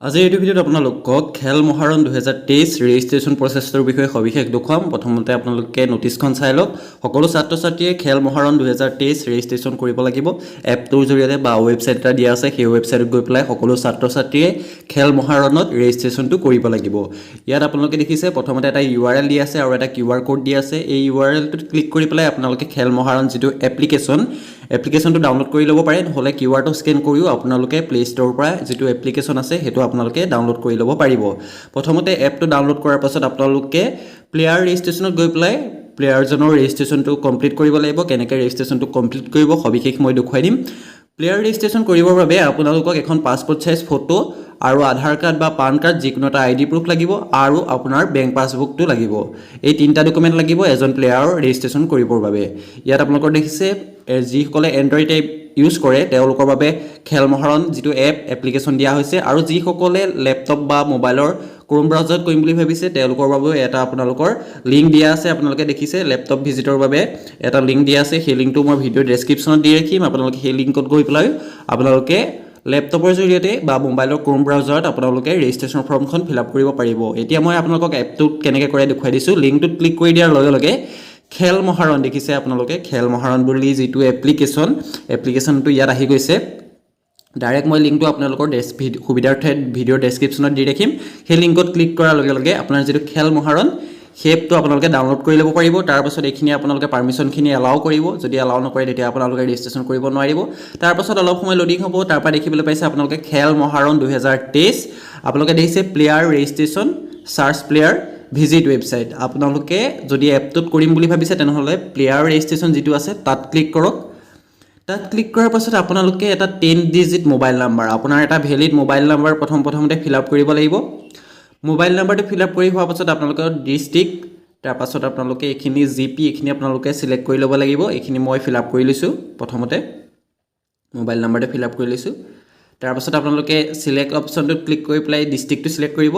আজিৰ এই ভিডিঅ'ত আপোনালোকক খেল মহাৰণ 2023 ৰেজিষ্ট্ৰেশ্যন প্ৰচেছৰ বিষয়ে সবিশেষ দেখুৱাম। প্ৰথমতে আপোনালোকে নোটিছখন চাই লওক। সকলো ছাত্ৰ ছাত্ৰীয়ে খেল মহাৰণ 2023 ৰেজিষ্ট্ৰেশ্যন কৰিব লাগিব। এপটোৰ জৰিয়তে বা ৱেবছাইট এটা দিয়া আছে, সেই ৱেবছাইটত গৈ পেলাই সকলো ছাত্ৰ ছাত্ৰীয়ে খেল মহাৰণত ৰেজিষ্ট্ৰেশ্যনটো কৰিব লাগিব। ইয়াত আপোনালোকে দেখিছে প্ৰথমতে এটা URL দিয়া আছে আৰু এটা QR কোড দিয়া আছে। এই URLটোত ক্লিক কৰি পেলাই আপোনালোকে খেল মহাৰণ যিটো এপ্লিকেশ্যনটো ডাউনলোড কৰি ল'ব পাৰে, নহ'লে QRটো স্কেন কৰিও আপোনালোকে প্লে ষ্ট'ৰৰ পৰা যিটো এপ্লিকেশ্যন আছে সেইটো আপোনালোকে ডাউনলোড কৰি ল'ব পাৰিব। প্ৰথমতে এপটো ডাউনলোড কৰাৰ পাছত আপোনালোকে প্লেয়াৰ ৰেজিষ্ট্ৰেশ্যনত গৈ পেলাই প্লেয়াৰজনৰ ৰেজিষ্ট্ৰেশ্যনটো কমপ্লিট কৰিব লাগিব। কেনেকৈ ৰেজিষ্ট্ৰেশ্যনটো কমপ্লিট কৰিব সবিশেষ মই দেখুৱাই দিম। প্লেয়াৰ ৰেজিষ্ট্ৰেশ্যন কৰিবৰ বাবে আপোনালোকক এখন পাছপোৰ্ট সাইজ ফটো আৰু আধাৰ কাৰ্ড বা পান কাৰ্ড যিকোনো এটা ID প্ৰুফ লাগিব আৰু আপোনাৰ বেংক পাছবুকটো লাগিব। এই তিনিটা ডকুমেণ্ট লাগিব এজন প্লেয়াৰৰ ৰেজিষ্ট্ৰেশ্যন কৰিবৰ বাবে। ইয়াত আপোনালোকৰ দেখিছে যিসকলে এণ্ড্ৰইড এপ ইউজ কৰে তেওঁলোকৰ বাবে খেল মহাৰণ যিটো এপ্লিকেশ্যন দিয়া হৈছে, আৰু যিসকলে লেপটপ বা মোবাইলৰ ক্ৰোম ব্ৰাউজাৰত কৰিম বুলি ভাবিছে তেওঁলোকৰ বাবেও এটা আপোনালোকৰ লিংক দিয়া আছে। আপোনালোকে দেখিছে লেপটপ ভিজিটৰ বাবে এটা লিংক দিয়া আছে। সেই লিংকটো মই ভিডিঅ' ডেছক্ৰিপশ্যনত দি ৰাখিম। আপোনালোকে সেই লিংকত গৈ পেলাই আপোনালোকে লেপটপৰ জৰিয়তে বা মোবাইলৰ ক্ৰোম ব্ৰাউজাৰত আপোনালোকে ৰেজিষ্ট্ৰেশ্যন ফৰ্মখন ফিল আপ কৰিব পাৰিব। এতিয়া মই আপোনালোকক এপটোত কেনেকৈ কৰে দেখুৱাই দিছোঁ। লিংকটোত ক্লিক কৰি দিয়াৰ লগে লগে খেল মহাৰণ দেখিছে আপোনালোকে খেল মহাৰণ বুলি যিটো এপ্লিকেশ্যনটো ইয়াত আহি গৈছে। ডাইৰেক্ট মই লিংকটো আপোনালোকৰ সুবিধাৰ্থে ভিডিঅ'ৰ ডেছক্ৰিপশ্যনত দি ৰাখিম। সেই লিংকত ক্লিক কৰাৰ লগে লগে আপোনাৰ যিটো খেল মহাৰণ সেই এপটো আপোনালোকে ডাউনলোড কৰি ল'ব পাৰিব। তাৰপাছত এইখিনি আপোনালোকে পাৰ্মিশ্যনখিনি এলাউ কৰিব। যদি এলাউ নকৰে তেতিয়া আপোনালোকে ৰেজিষ্ট্ৰেশ্যন কৰিব নোৱাৰিব। তাৰপাছত অলপ সময় লোডিং হ'ব। তাৰপৰা দেখিবলৈ পাইছে আপোনালোকে খেল মহাৰণ 2023। আপোনালোকে দেখিছে player registration search player visit website. আপোনালোকে যদি এপটোত কৰিম বুলি ভাবিছে তেনেহ'লে প্লেয়াৰ ৰেজিষ্ট্ৰেশ্যন যিটো আছে তাত ক্লিক কৰক। তাত ক্লিক কৰাৰ পাছত আপোনালোকে এটা 10 ডিজিট মোবাইল নাম্বাৰ, আপোনাৰ এটা ভেলিড মোবাইল নাম্বাৰ প্ৰথমতে ফিল আপ কৰিব লাগিব। মোবাইল নাম্বাৰটো ফিল আপ কৰি হোৱাৰ পাছত আপোনালোকৰ ডিষ্ট্ৰিক্ট, তাৰপাছত আপোনালোকে এইখিনি GP এইখিনি আপোনালোকে চিলেক্ট কৰি ল'ব লাগিব। এইখিনি মই ফিল আপ কৰি লৈছোঁ। প্ৰথমতে মোবাইল নাম্বাৰটো ফিল আপ কৰি লৈছোঁ। তাৰপাছত আপোনালোকে চিলেক্ট অপশ্যনটোত ক্লিক কৰি পেলাই ডিষ্ট্ৰিক্টটো চিলেক্ট কৰিব।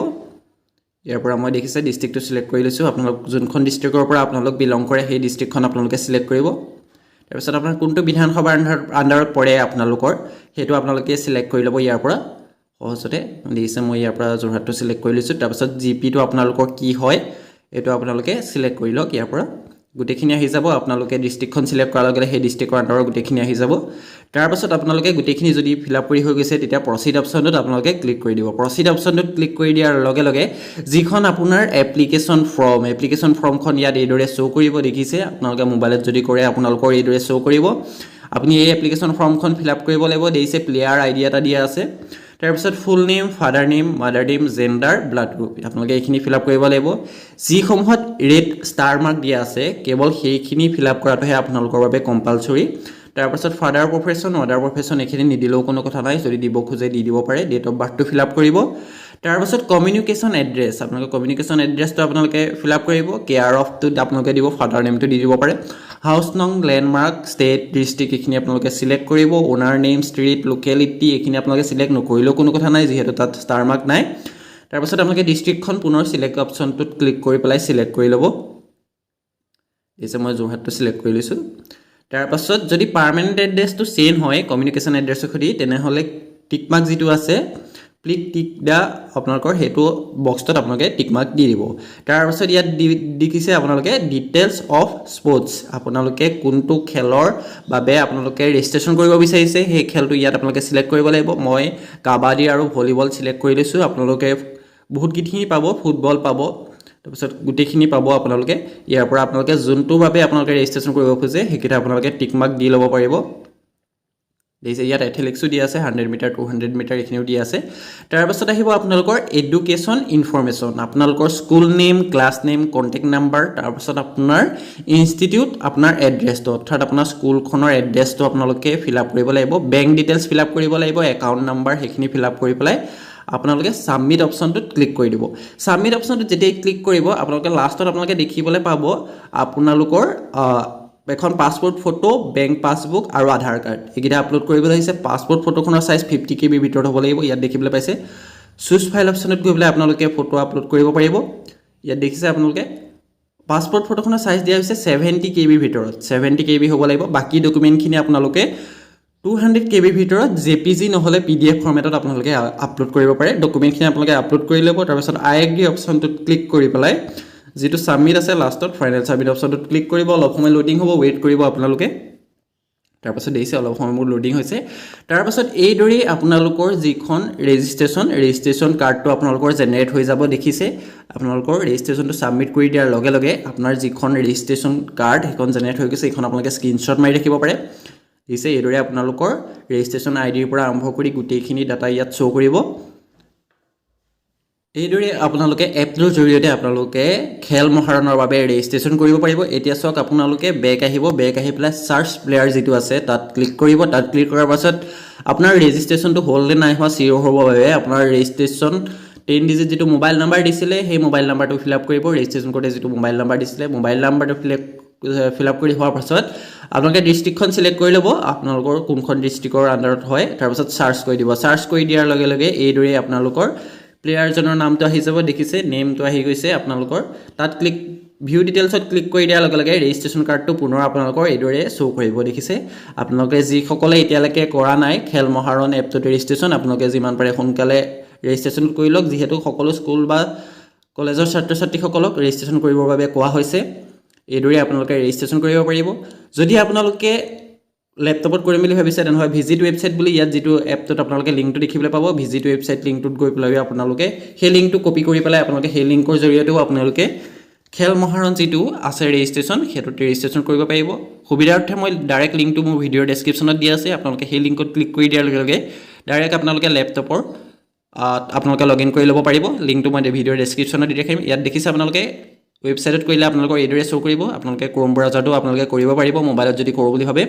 ইয়াৰ পৰা মই দেখিছে ডিষ্ট্ৰিক্টটো চিলেক্ট কৰি লৈছোঁ। আপোনালোক যোনখন ডিষ্ট্ৰিক্টৰ পৰা আপোনালোক বিলং কৰে সেই ডিষ্ট্ৰিক্টখন আপোনালোকে চিলেক্ট কৰিব। তাৰপিছত আপোনাৰ কোনটো বিধানসভাৰ আণ্ডাৰত পৰে আপোনালোকৰ সেইটো আপোনালোকে চিলেক্ট কৰি ল'ব। ইয়াৰ পৰা সহজতে দেখিছে মই ইয়াৰ পৰা যোৰহাটটো চিলেক্ট কৰি লৈছোঁ। তাৰপিছত GPটো আপোনালোকৰ কি হয় এইটো আপোনালোকে চিলেক্ট কৰি লওক। ইয়াৰ পৰা গোটেইখিনি আহি যাব। আপোনালোকে ডিষ্ট্ৰিক্টখন চিলেক্ট কৰাৰ লগে লগে সেই ডিষ্ট্ৰিক্টৰ আণ্ডাৰৰ গোটেইখিনি আহি যাব। তাৰপাছত আপোনালোকে গোটেইখিনি যদি ফিল আপ কৰি হৈ গৈছে তেতিয়া প্ৰচিড অপশ্যনটোত আপোনালোকে ক্লিক কৰি দিব। প্ৰচিড অপশ্যনটোত ক্লিক কৰি দিয়াৰ লগে লগে যিখন আপোনাৰ এপ্লিকেশ্যন ফৰ্মখন ইয়াত এইদৰে শ্ব' কৰিব। দেখিছে আপোনালোকে মোবাইলত যদি কৰে আপোনালোকৰ এইদৰে শ্ব' কৰিব। আপুনি এই এপ্লিকেশ্যন ফৰ্মখন ফিল আপ কৰিব লাগিব। দেখিছে প্লেয়াৰ ID এটা দিয়া আছে। তাৰপিছত full name, father name, mother name, gender, blood group আপোনালোকে এইখিনি ফিল আপ কৰিব লাগিব। যিসমূহত ৰেড ষ্টাৰ মাৰ্ক দিয়া আছে কেৱল সেইখিনি ফিল আপ কৰাটোহে আপোনালোকৰ বাবে কম্পালচৰি। তাৰপাছত ফাদাৰ প্ৰফেশ্যন, মাদাৰ প্ৰফেশ্যন এইখিনি নিদিলেও কোনো কথা নাই, যদি দিব খোজে দি দিব পাৰে। ডেট অফ বাৰ্থটো ফিল আপ কৰিব। তাৰপাছত কমিউনিকেশ্যন এড্ৰেছ, আপোনালোকে কমিউনিকেশ্যন এড্ৰেছটো আপোনালোকে ফিল আপ কৰিব। কেয়াৰ অফটোত আপোনালোকে দিব, ফাদাৰ নেমটো দি দিব পাৰে। হাউচ নং, লেণ্ডমাৰ্ক, ষ্টেট, ডিষ্ট্ৰিক্ট এইখিনি আপোনালোকে চিলেক্ট কৰিব। অ'নাৰ নেম, ষ্ট্ৰীট, লোকেলিটি এইখিনি আপোনালোকে চিলেক্ট নকৰিলেও কোনো কথা নাই যিহেতু তাত ষ্টাৰ মাৰ্ক নাই। তাৰপাছত আপোনালোকে ডিষ্ট্ৰিক্টখন পুনৰ চিলেক্ট অপশ্যনটোত ক্লিক কৰি পেলাই চিলেক্ট কৰি ল'ব। দিছে মই যোৰহাটটো চিলেক্ট কৰি লৈছোঁ। তাৰপাছত যদি পাৰ্মানেণ্ট এড্ৰেছটো চেঞ্জ হয় কমিউনিকেশ্যন এড্ৰেছৰ সৈতে তেনেহ'লে টিক মাৰ্ক যিটো আছে ক্লিক টিক দা আপোনালোকৰ সেইটো বক্সটোত আপোনালোকে টিক মাৰ্ক দি দিব। তাৰপাছত ইয়াত দেখিছে আপোনালোকে ডিটেইলছ অফ স্পৰ্টছ, আপোনালোকে কোনটো খেলৰ বাবে আপোনালোকে ৰেজিষ্ট্ৰেশ্যন কৰিব বিচাৰিছে সেই খেলটো ইয়াত আপোনালোকে চিলেক্ট কৰিব লাগিব। মই কাবাডী আৰু ভলীবল চিলেক্ট কৰি লৈছোঁ। আপোনালোকে বহুতকেইখিনি পাব, ফুটবল পাব, তাৰপিছত গোটেইখিনি পাব আপোনালোকে। ইয়াৰ পৰা আপোনালোকে যোনটোৰ বাবে আপোনালোকে ৰেজিষ্ট্ৰেশ্যন কৰিব খোজে সেইকেইটা আপোনালোকে টিক মাৰ্ক দি ল'ব পাৰিব। দেখিছে ইয়াত এথলেটিক্সো দিয়া আছে, 100 মিটাৰ 200 মিটাৰ এইখিনিও দিয়া আছে। তাৰপাছত আহিব আপোনালোকৰ এডুকেশ্যন ইনফৰমেশ্যন, আপোনালোকৰ school name, class name, contact number, তাৰপাছত আপোনাৰ ইনষ্টিটিউট, আপোনাৰ এড্ৰেছটো অৰ্থাৎ আপোনাৰ স্কুলখনৰ এড্ৰেছটো আপোনালোকে ফিল আপ কৰিব লাগিব। বেংক ডিটেইলছ ফিল আপ কৰিব লাগিব, একাউণ্ট নাম্বাৰ সেইখিনি ফিল আপ কৰি পেলাই আপোনালোকে ছাবমিট অপশ্যনটোত ক্লিক কৰি দিব। ছাবমিট অপশ্যনটোত যেতিয়াই ক্লিক কৰিব আপোনালোকে লাষ্টত আপোনালোকে দেখিবলৈ পাব আপোনালোকৰ এখন পাছপোৰ্ট ফটো, বেংক পাছবুক আৰু আধাৰ কাৰ্ড এইকেইটা আপলোড কৰিবলৈ আহিছে। পাছপোৰ্ট ফটোখনৰ চাইজ 50 KB ভিতৰত হ'ব লাগিব। ইয়াত দেখিবলৈ পাইছে চুজ ফাইল অপশ্যনত গৈ পেলাই আপোনালোকে ফটো আপলোড কৰিব পাৰিব। ইয়াত দেখিছে আপোনালোকে পাছপোৰ্ট ফটোখনৰ চাইজ দিয়া হৈছে 70 KB ভিতৰত, 70 KB হ'ব লাগিব। বাকী ডকুমেণ্টখিনি আপোনালোকে 200 KB ভিতৰত JPG নহলে PDF ফৰমেটত আপোনালোকে আপলোড কৰিব পাৰে ডকুমেন্টখিনি আপোনালোকে আপলোড কৰি ল'ব তাৰ পাছত I agree অপচনটোত ক্লিক কৰি পেলাই যেটো সাবমিট আছে লাষ্টত ফাইনাল সাবমিট অপচনটোত ক্লিক কৰিব অলপ সময় লোডিং হ'ব ওয়েট কৰিব আপোনালোকে তাৰ পাছত দেইছে অলপ সময় মোৰ লোডিং হৈছে তাৰ পাছত এই দৰি আপোনালোকৰ যিখন ৰেজিষ্ট্ৰেচন কাৰ্ডটো আপোনালোকৰ জেনাৰেট হৈ যাব দেখিছে আপোনালোকৰ ৰেজিষ্ট্ৰেচনটো সাবমিট কৰি দিয়াৰ লগে লগে আপোনাৰ যিখন ৰেজিষ্ট্ৰেচন কাৰ্ড হেখন জেনাৰেট হৈ গৈছে এখন আপোনালোকে স্ক্ৰিনশ্বট মাৰি ৰাখিব পাৰে দিছে এই দৰে আপোনালোকৰ ৰেজিষ্ট্ৰেচন আইডিৰ পৰা আৰম্ভ কৰি গুটেইখিনি ডাটা ইয়াত শো কৰিব এই দৰে আপোনালোকে এপটোৰ জৰিয়তে আপোনালোকে খেল মহাৰণৰ বাবে ৰেজিষ্ট্ৰেচন কৰিব পাৰিব এতিয়া সক আপোনালোকে বেক আহি পেলাই সাৰ্চ প্লেয়াৰ যেটো আছে তাত ক্লিক কৰিব তাত ক্লিক কৰাৰ পাছত আপোনাৰ ৰেজিষ্ট্ৰেচনটো হ'ল নে নাই হোৱা সিও হ'ব বাবে আপোনাৰ ৰেজিষ্ট্ৰেচন 10 ডিজিট যেটো মোবাইল নাম্বাৰ দিছিলে সেই মোবাইল নাম্বাৰটো ফিল আপ কৰিব ৰেজিষ্ট্ৰেচন কৰোতে যেটো মোবাইল নাম্বাৰ দিছিলে মোবাইল নাম্বাৰটো ফিল আপ কৰি হোৱাৰ পাছত আপোনালোকে ডিস্ট্ৰিক্টখন সিলেক্ট কৰি ল'ব আপোনালোকৰ কোনখন ডিস্ট্ৰিক্টৰ আন্ডাৰত হয় তাৰ পাছত সাৰ্চ কৰি দিব সাৰ্চ কৰি দিয়াৰ লগে লগে এই দৰে আপোনালোকৰ প্লেয়াৰ জনৰ নামটো আহি যাব দেখিছে নেমটো আহি গৈছে আপোনালোকৰ তাত ক্লিক ভিউ ডিটেইলছত ক্লিক কৰি দিয়াৰ লগে লগে ৰেজিষ্ট্ৰেচন কাৰ্ডটো পুনৰ আপোনালোকৰ এই দৰে শো কৰিব দেখিছে আপোনালোকে যি সকলে এতিয়ালৈকে কৰা নাই খেল মহাৰণ এপটোত ৰেজিষ্ট্ৰেচন আপোনালোকে যিমান পাৰে সোনকালে ৰেজিষ্ট্ৰেচন কৰি লওক যেহেতু সকলো স্কুল বা কলেজৰ ছাত্ৰ ছাত্ৰীসকলক ৰেজিষ্ট্ৰেচন কৰিবৰ বাবে কোৱা হৈছে এই দৰে আপোনালোকে ৰেজিষ্ট্ৰেচন কৰিব পাৰিব যদি আপোনালোকে ল্যাপটপত কৰিম বুলি ভাবিছে তেনহয় ভিজিট ওয়েবসাইট বুলি ইয়াত যেটো এপটোত আপোনালোকে লিংকটো দেখিবলৈ পাব ভিজিট ওয়েবসাইট লিংকটোত গৈ পেলাই আপোনালোকে সেই লিংকটো কপি কৰি পেলাই আপোনালোকে সেই লিংকৰ জৰিয়তেও আপোনালোকে খেল মহাৰণ যেটো আছে ৰেজিষ্ট্ৰেচন হেতুত ৰেজিষ্ট্ৰেচন কৰিব পাৰিব সুবিধাৰ্থে মই ডাইৰেক্ট লিংকটো মোৰ ভিডিঅ ডেসক্ৰিপচনত দিয়া আছে আপোনালোকে সেই লিংকত ক্লিক কৰি দিয়াৰ লগে লগে ডাইৰেক্ট আপোনালোকে ল্যাপটপৰ আপোনালোকে লগইন কৰি ল'ব পাৰিব লিংকটো মই ভিডিঅ ডেসক্ৰিপচনত দি ৰাখিম ইয়াত দেখিছে আপোনালোকে ওয়েবসাইটত কৰিলে আপোনালোকৰ এইদৰে শো কৰিব আপোনালোকে ক্ৰোম ব্ৰাউজাৰটো আপোনালোকে কৰিব পাৰিব মোবাইলত যদি কৰো বুলি ভাবে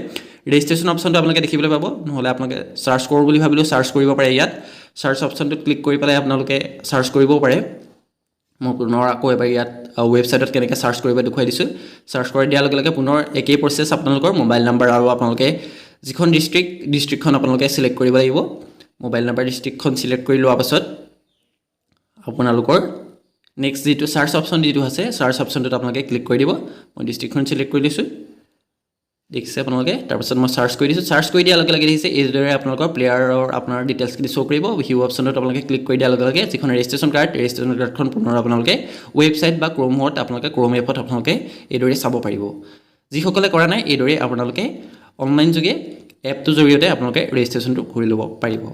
ৰেজিষ্ট্ৰেচন অপচনটো আপোনালোকে দেখিবলৈ পাব নহলে আপোনালোকে সাৰ্চ কৰো বুলি ভাবিলো সাৰ্চ কৰিব পাৰে ইয়াত সাৰ্চ অপচনটো ক্লিক কৰি পেলাই আপোনালোকে সাৰ্চ কৰিব পাৰে মই পুনৰ আকৌ এবাৰ ইয়াত ওয়েবসাইটত কেনেকৈ সাৰ্চ কৰিব দেখুৱাই দিছো সাৰ্চ কৰি দিয়াৰ লগে লগে পুনৰ একেই প্ৰসেছ আপোনালোকৰ মোবাইল নাম্বাৰ আৰু আপোনালোকে যিখন ডিস্ট্ৰিক্টখন আপোনালোকে সিলেক্ট কৰিব লাগিব মোবাইল নাম্বাৰ ডিস্ট্ৰিক্টখন সিলেক্ট কৰি লোৱাৰ পাছত আপোনালোকৰ নেক্সট যেটো সাৰ্চ অপচন যেটো আছে সাৰ্চ অপচনটোত আপোনালোকে ক্লিক কৰি দিব মই ডিস্ট্ৰিক্টখন সিলেক্ট কৰি লৈছো দেখিছে আপোনালোকে তাৰ পাছত মই সাৰ্চ কৰি দিছো সাৰ্চ কৰি দিয়াৰ লগে লগে দেখিছে এই দৰে আপোনালোকৰ প্লেয়াৰৰ আপোনাৰ ডিটেইলছ খিনি শো কৰিব ভিউ অপচনত আপোনালোকে ক্লিক কৰি দিয়াৰ লগে লগে যিখন ৰেজিষ্ট্ৰেচন কাৰ্ডখন পুনৰ আপোনালোকে ওয়েবসাইট বা ক্ৰোমত আপোনালোকে ক্ৰোম এপত আপোনালোকে এই দৰে চাব পাৰিব যিসকলে কৰা নাই এই দৰে আপোনালোকে অনলাইন যোগে এপটোৰ জৰিয়তে আপোনালোকে ৰেজিষ্ট্ৰেচনটো কৰি ল'ব পাৰিব